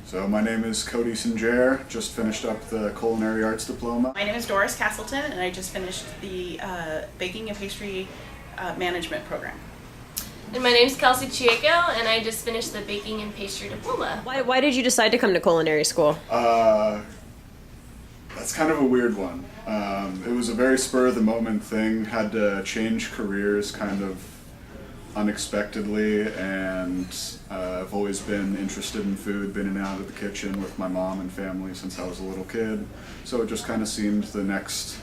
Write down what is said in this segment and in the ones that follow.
So my name is Cody Sengir, just finished up the Culinary Arts Diploma. My name is Doris Casselton, and I just finished the Baking and Pastry Management program. And my name's Kelsey, Chieco, and I just finished the Baking and Pastry Diploma. Why did you decide to come to culinary school? That's kind of a weird one. It was a very spur of the moment thing, had to change careers kind of unexpectedly, and I've always been interested in food, been in and out of the kitchen with my mom and family since I was a little kid, so it just kind of seemed the next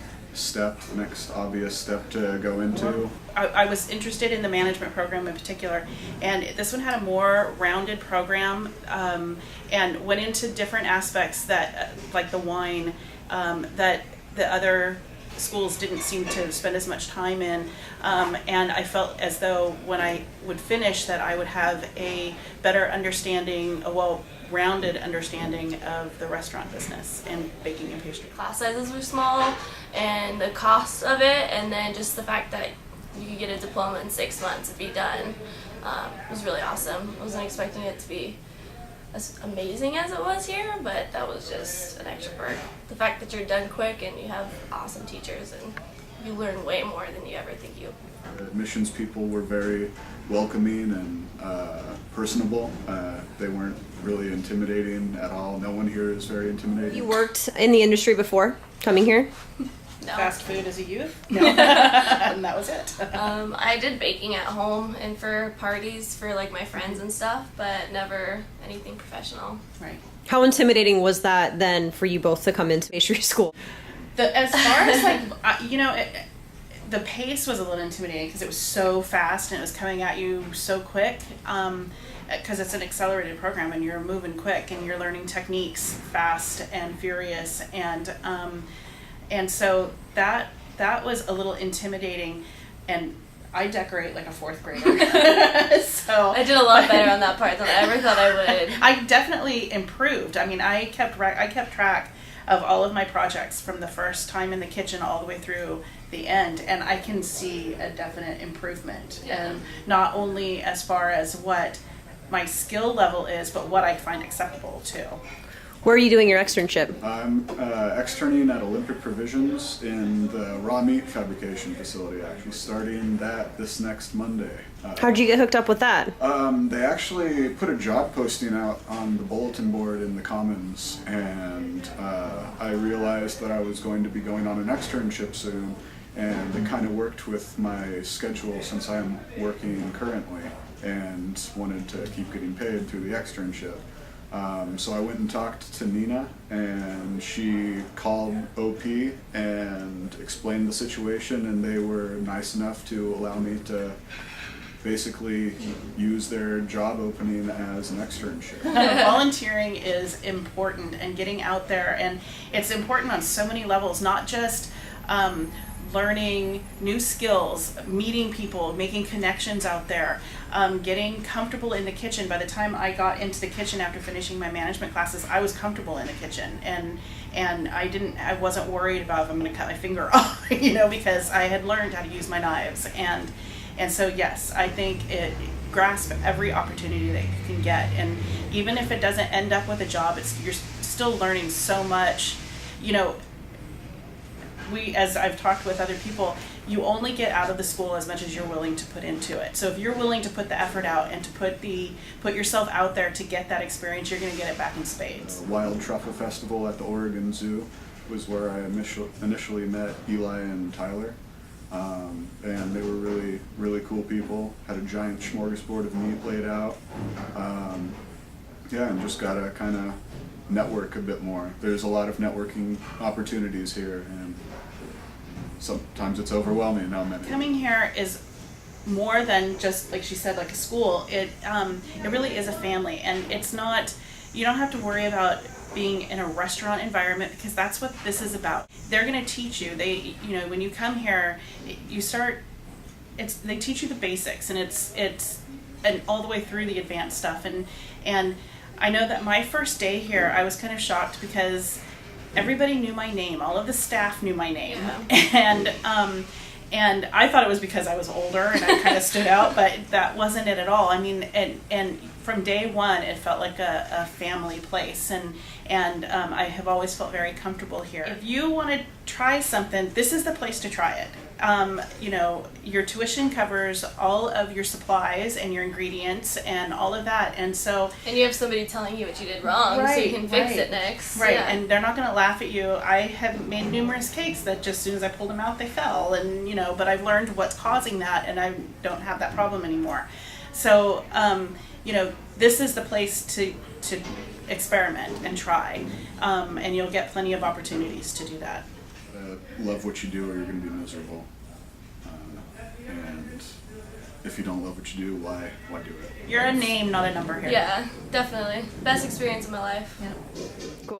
obvious step to go into. I was interested in the management program in particular, and this one had a more rounded program and went into different aspects that, like the wine, that the other schools didn't seem to spend as much time in, and I felt as though when I would finish that I would have a better understanding, a well-rounded understanding of the restaurant business and baking and pastry. Class sizes were small, and the cost of it, and then just the fact that you could get a diploma in 6 months and be done was really awesome. I wasn't expecting it to be as amazing as it was here, but that was just an extra perk. The fact that you're done quick and you have awesome teachers and you learn way more than you ever think you. The admissions people were very welcoming and personable. They weren't really intimidating at all. No one here is very intimidating. You worked in the industry before coming here? No. Fast food as a youth? No. And that was it. I did baking at home and for parties for like my friends and stuff, but never anything professional. Right. How intimidating was that then for you both to come into pastry school? As far as like, the pace was a little intimidating because it was so fast and it was coming at you so quick. Because it's an accelerated program and you're moving quick and you're learning techniques fast and furious, and so that was a little intimidating, and I decorate like a 4th grader. So I did a lot better on that part than I ever thought I would. I definitely improved. I mean, I kept track of all of my projects from the first time in the kitchen all the way through the end, and I can see a definite improvement. Yeah. And not only as far as what my skill level is, but what I find acceptable too. Where are you doing your externship? I'm externing at Olympic Provisions in the raw meat fabrication facility, actually starting that this next Monday. How'd you get hooked up with that? They actually put a job posting out on the bulletin board in the Commons, and I realized that I was going to be going on an externship soon, and it kind of worked with my schedule since I'm working currently and wanted to keep getting paid through the externship. So I went and talked to Nina, and she called OP and explained the situation, and they were nice enough to allow me to basically use their job opening as an externship. Volunteering is important, and getting out there, and it's important on so many levels, not just learning new skills, meeting people, making connections out there, getting comfortable in the kitchen. By the time I got into the kitchen after finishing my management classes, I was comfortable in the kitchen, and I wasn't worried about if I'm going to cut my finger off, because I had learned how to use my knives, and so yes, I think grasp every opportunity that you can get, and even if it doesn't end up with a job, you're still learning so much. As I've talked with other people, you only get out of the school as much as you're willing to put into it. So if you're willing to put the effort out and to put yourself out there to get that experience, you're going to get it back in spades. Wild Truffle Festival at the Oregon Zoo was where I initially met Eli and Tyler, and they were really, really cool people. Had a giant smorgasbord of meat laid out. And just got to kind of network a bit more. There's a lot of networking opportunities here, and sometimes it's overwhelming how many. Coming here is more than just, like she said, like a school. It really is a family, and it's not. You don't have to worry about being in a restaurant environment, because that's what this is about. They're going to teach you. When you come here, they teach you the basics, and it's all the way through the advanced stuff, and I know that my first day here, I was kind of shocked because everybody knew my name. All of the staff knew my name. Yeah. And I thought it was because I was older and I kind of stood out, but that wasn't it at all. I mean, and from day one, it felt like a family place, and I have always felt very comfortable here. If you want to try something, this is the place to try it. You know, your tuition covers all of your supplies and your ingredients and all of that, and so And you have somebody telling you what you did wrong, so you can fix it next. Right, Yeah. and they're not going to laugh at you. I have made numerous cakes that just as soon as I pulled them out, they fell, and you know, but I've learned what's causing that, and I don't have that problem anymore. So, you know, this is the place to experiment and try, and you'll get plenty of opportunities to do that. Love what you do or you're going to be miserable. And if you don't love what you do, why do it? You're a name, not a number here. Yeah, definitely. Best experience of my life. Yeah. Cool.